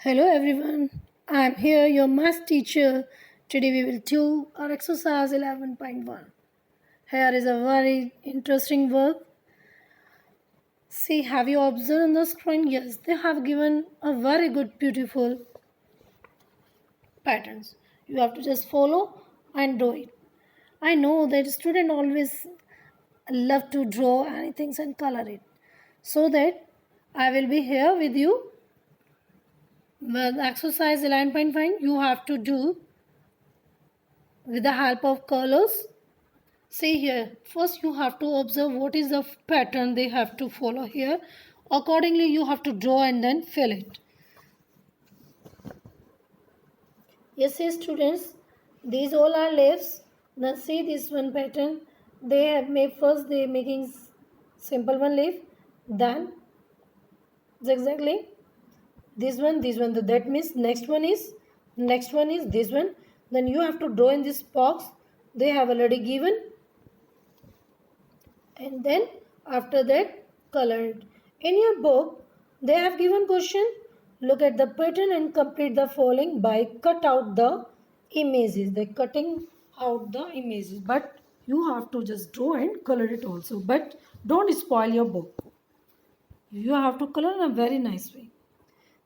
Hello everyone, I am here, your math teacher. Today we will do our exercise 11.1. Here is a very interesting work. See, have you observed on the screen? Yes, they have given a very good, beautiful patterns. You have to just follow and do it. I know that student always love to draw anything and color it. So that I will be here with you. With exercise 11.5, you have to do with the help of colors. See here, first you have to observe what is the pattern they have to follow here. Accordingly, you have to draw and then fill it. Yes, yes, students, these all are leaves. Now see this one pattern. They have made first they making simple one leaf, then exactly this one, this one. That means next one is this one. Then you have to draw in this box. They have already given, and then after that color it. In your book they have given question, look at the pattern and complete the following by cut out the images. They cutting out the images, but you have to just draw and color it also, but don't spoil your book. You have to color in a very nice way.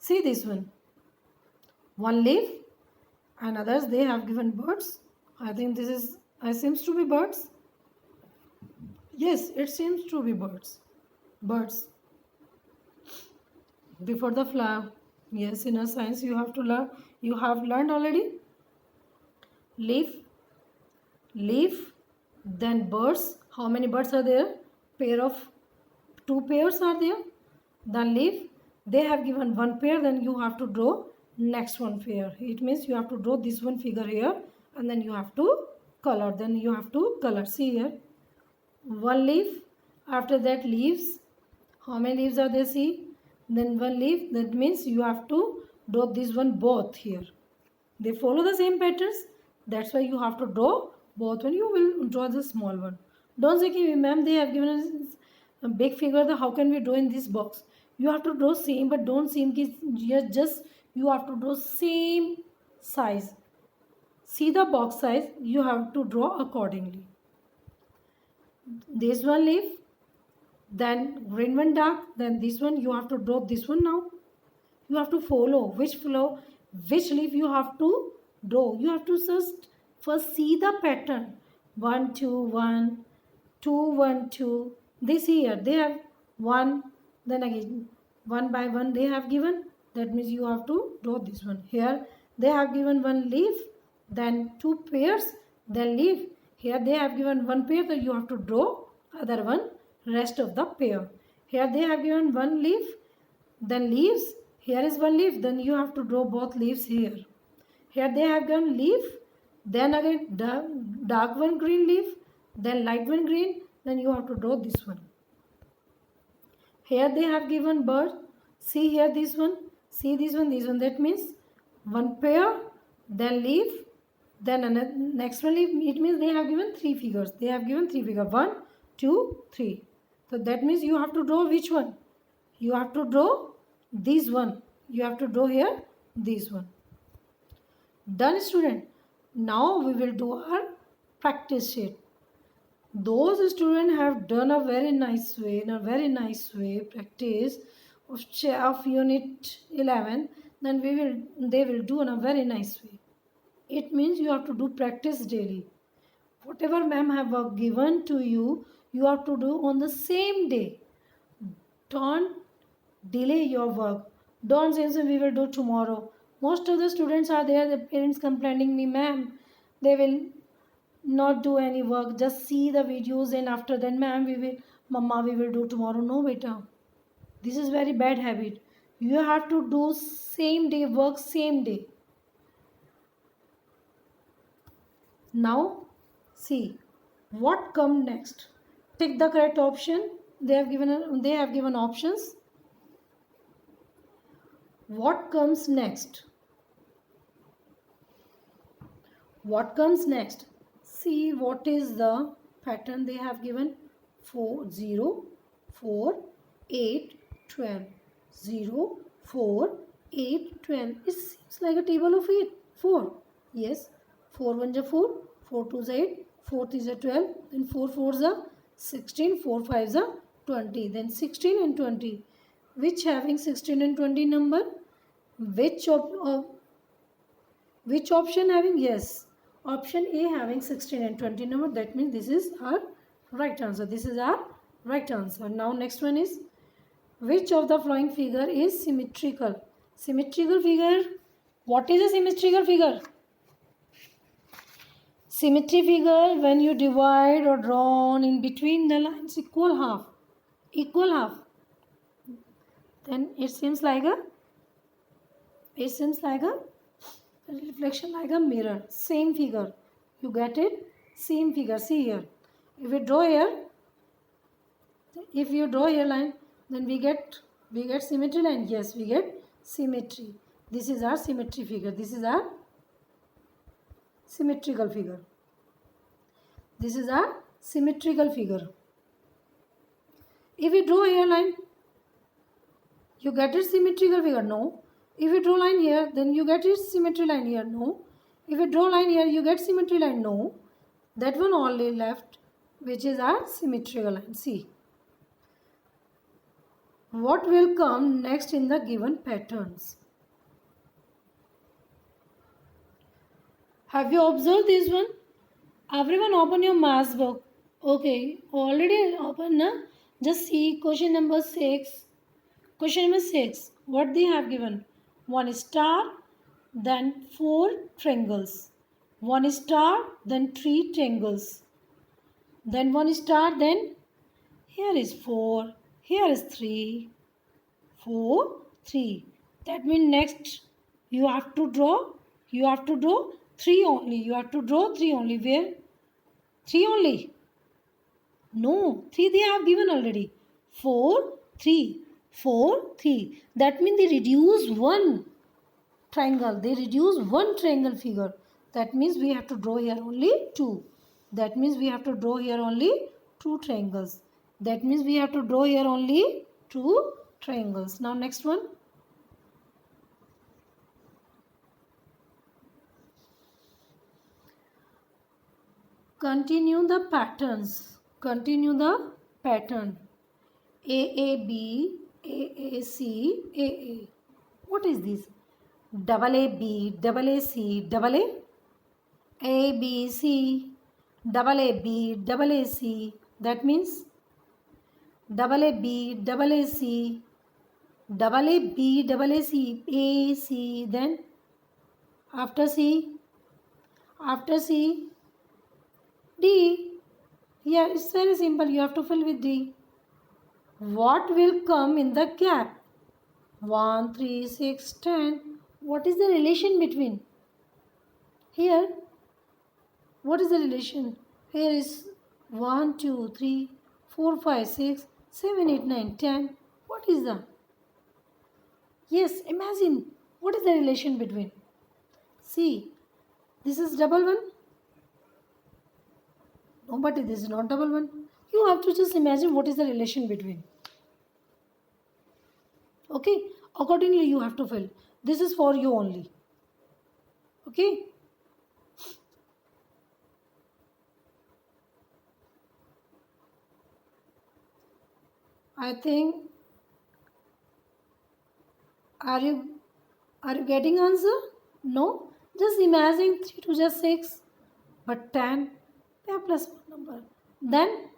See this one leaf, and others they have given birds. I think this is, I seems to be birds. Yes, it seems to be birds before the flower. Yes, in a science you have to learn, you have learned already. Leaf leaf then birds. How many birds are there? Pair of two pairs are there. Then leaf, they have given one pair, then you have to draw next one pair. It means you have to draw this one figure here, and then you have to color. Then you have to color. See here, one leaf, after that leaves. How many leaves are there? See, then one leaf. That means you have to draw this one both here. They follow the same patterns. That's why you have to draw both when you will draw the small one. Don't say, ma'am, they have given us a big figure. How can we draw in this box? You have to draw same, but don't seem just you have to draw same size. See the box size. You have to draw accordingly. This one leaf, then green one dark, then this one you have to draw this one now. You have to follow which leaf you have to draw. You have to just first see the pattern. 1 2 1 2 1 2. This here they have one, then again one by one they have given. That means you have to draw this one. Here they have given one leaf, then two pairs, then leaf. Here they have given one pair, so you have to draw other one, rest of the pair. Here they have given one leaf, then leaves. Here is one leaf, then you have to draw both leaves here. Here they have given leaf, then again dark one green leaf, then light one green, then you have to draw this one. Here they have given bird. See here this one, see this one, this one. That means one pair, then leaf, then another next one leaf. It means they have given three figures. They have given three figures. 1 2 3. So that means you have to draw which one? You have to draw this one. You have to draw here this one. Done, student. Now we will do our practice sheet. Those students have done a very nice way, in a very nice way practice of unit 11. Then they will do in a very nice way. It means you have to do practice daily. Whatever ma'am have given to you, you have to do on the same day. Don't delay your work. Don't say we will do tomorrow. Most of the students are there, the parents complaining me, ma'am, they will not do any work, just see the videos and after that, ma'am, mama, we will do tomorrow. No, beta. This is very bad habit. You have to do same day work, same day. Now, see what come next. Take the correct option. They have given options. What comes next? What comes next? See what is the pattern they have given. 4 0 4 8 12 0 4 8, 12. It seems like a table of 8. 4. Yes. 4 1 is 4. 4 2 is 8. 4 3 is 12. Then 4 4 is 16. 4 5 is 20. Then 16 and 20. Which having 16 and 20 number? Which which option having? Yes. Option A having 16 and 20 number. That means this is our right answer. This is our right answer. Now next one is, which of the following figure is symmetrical? Symmetrical figure. What is a symmetrical figure? Symmetry figure, when you divide or drawn in between the lines equal half. Equal half. Then it seems like a reflection like a mirror. Same figure. You get it? Same figure. See here. If you draw here, line, then we get symmetry line. Yes, we get symmetry. This is our symmetry figure. This is our symmetrical figure. This is our symmetrical figure. If you draw here line, you get it symmetrical figure. No. If you draw line here, then you get it symmetry line here. No. If you draw line here, you get symmetry line. No. That one only left, which is our symmetrical line. See. What will come next in the given patterns? Have you observed this one? Everyone open your maths book. Okay, already open, na? Just see question number 6. Question number 6. What they have given? 1 star, then 4 triangles. 1 star, then 3 triangles. Then 1 star, then here is 4. Here is 3. 4, 3. That means next you have to draw 3 only. You have to draw 3 only. Where? 3 only. No, 3 they have given already. 4, 3. 4, 3. That means they reduce one triangle. They reduce one triangle figure. That means we have to draw here only 2. That means we have to draw here only 2 triangles. That means we have to draw here only 2 triangles. Now next one. Continue the patterns. Continue the pattern. AAB, AAC, AA. What is this? Double AB, double AC, double A. ABC, double AB, double AC. That means double AB, double AC, double AB, double AC, AC. Then after C, D. Yeah, it's very simple. You have to fill with D. What will come in the gap? 1, 3, 6, 10. What is the relation between? Here, what is the relation? Here is 1, 2, 3, 4, 5, 6, 7, 8, 9, 10. What is that? Yes, imagine. What is the relation between? See, this is double one. No, but this is not double one. You have to just imagine what is the relation between. Okay, accordingly you have to fill. This is for you only. Okay. I think, are you getting answer? No. Just imagine 3 to just 6, but 10. Yeah, plus one number. Then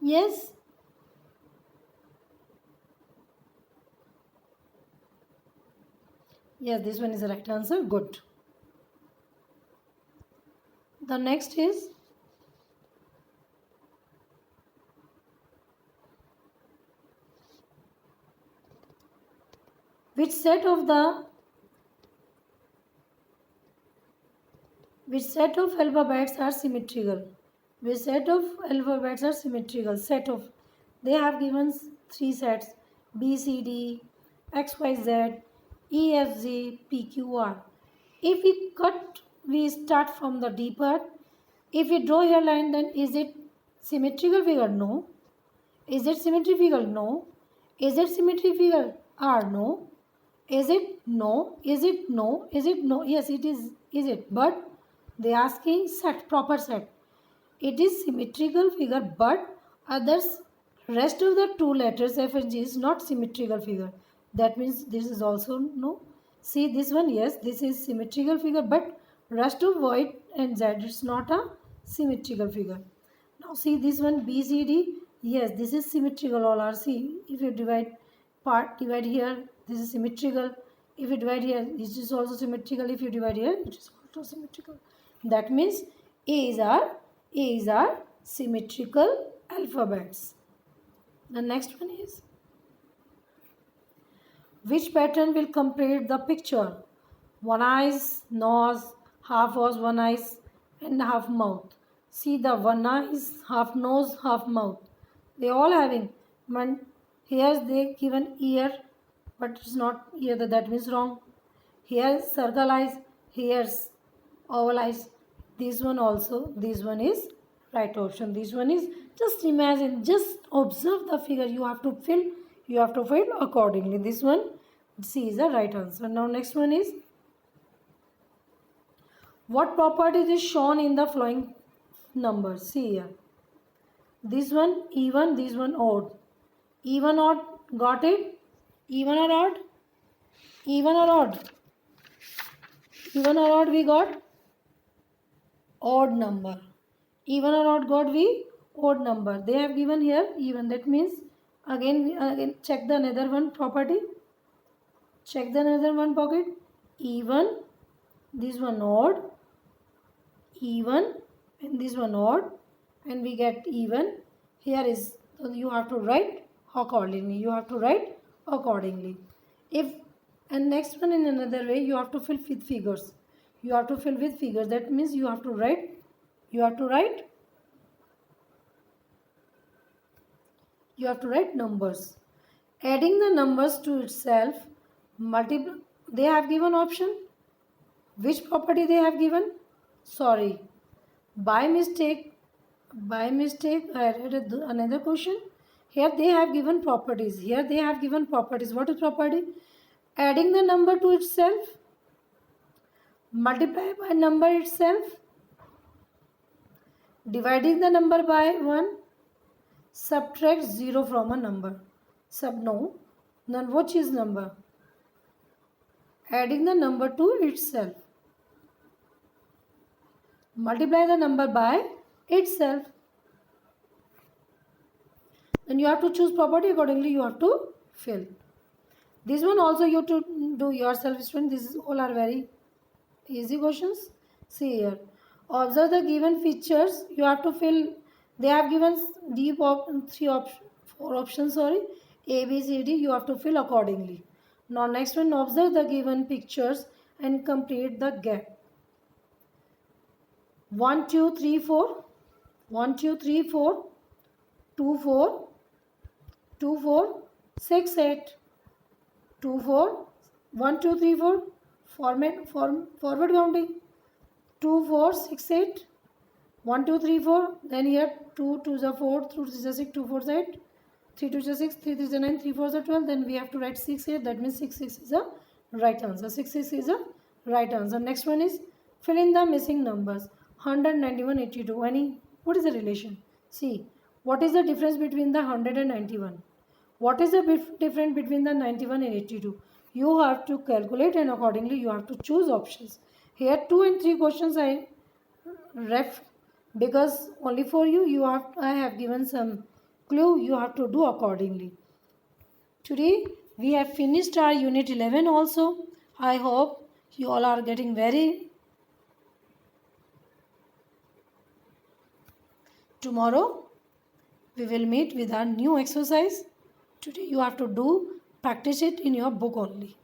yes. Yes, this one is the right answer. Good. The next is which set of alphabets are symmetrical? Which set of alphabets are symmetrical? They have given 3 sets: B, C, D, X, Y, Z, E, F, G, P, Q, R. If we start from the D part. If we draw here line, then is it symmetrical figure? No. Is it symmetry figure? No. Is it symmetry figure? R, no. Is it? No. Is it? No. Is it? No. Yes, it is. Is it? But they asking set, proper set. It is symmetrical figure, but others, rest of the two letters F and G is not symmetrical figure. That means this is also no. See this one, yes, this is symmetrical figure, but rest of Y and Z is not a symmetrical figure. Now see this one B, C, D. Yes, this is symmetrical all are. See, if you divide here, this is symmetrical. If you divide here, this is also symmetrical. If you divide here, it is also symmetrical. That means A is our symmetrical alphabets. The next one is, which pattern will complete the picture? One eyes, nose, half was one eyes and half mouth. See the one eyes, half nose, half mouth. They all having. One here they given ear, but it's not ear. That means wrong. Here circle eyes. Here's oval eyes. This one also. This one is right option. This one is, just imagine, just observe the figure. You have to fill. You have to fill accordingly. This one, C is the right answer. Now next one is, what property is shown in the following numbers? See here. This one even, this one odd. Even, odd, got it? Even or odd? Even or odd? Even or odd we got? Odd number. Even or odd got we? Odd number. They have given here even. That means again check the another one property. Check the another one pocket. Even, this one odd, even, and this one odd, and we get even. Here is, you have to write accordingly. You have to write accordingly. If, and next one in another way, you have to fill with figures. You have to fill with figures. That means you have to write. You have to write. You have to write numbers. Adding the numbers to itself, multiply. They have given option. Which property they have given? Sorry, by mistake I read another question. Here they have given properties. Here they have given properties. What is property? Adding the number to itself, multiply by number itself, dividing the number by 1, subtract 0 from a number. No. Then which is number? Adding the number to itself. Multiply the number by itself. Then you have to choose property, accordingly you have to fill. This one also you have to do yourself, student. This is all are very easy questions. See here. Observe the given features. You have to fill. They have given four options. Sorry, A, B, C, D. You have to fill accordingly. Now next one. Observe the given pictures and complete the gap. 1, 2, 3, 4. 1, 2, 3, 4. 2, 4. 2, 4. 6, 8. 2, 4. 1, 2, 3, 4. Forward counting. 2, 4, 6, 8. 1, 2, 3, 4. Then here 2, 2 is 4. 2 is 6. 2, 4 is 8. 3, 2 is 6. 3, 3 is 9. 3, 4 is 12. Then we have to write 6 here. That means 6, 6 is a right answer. 6, 6 is a right answer. Next one is fill in the missing numbers. 191, 82. What is the relation? See, what is the difference between the 100 and 91? What is the difference between the 91 and 82? You have to calculate and accordingly you have to choose options. Here 2 and 3 questions I ref because only for you I have given some clue. You have to do accordingly. Today we have finished our unit 11 also. I hope you all are getting very. Tomorrow we will meet with our new exercise. Today you have to practice it in your book only.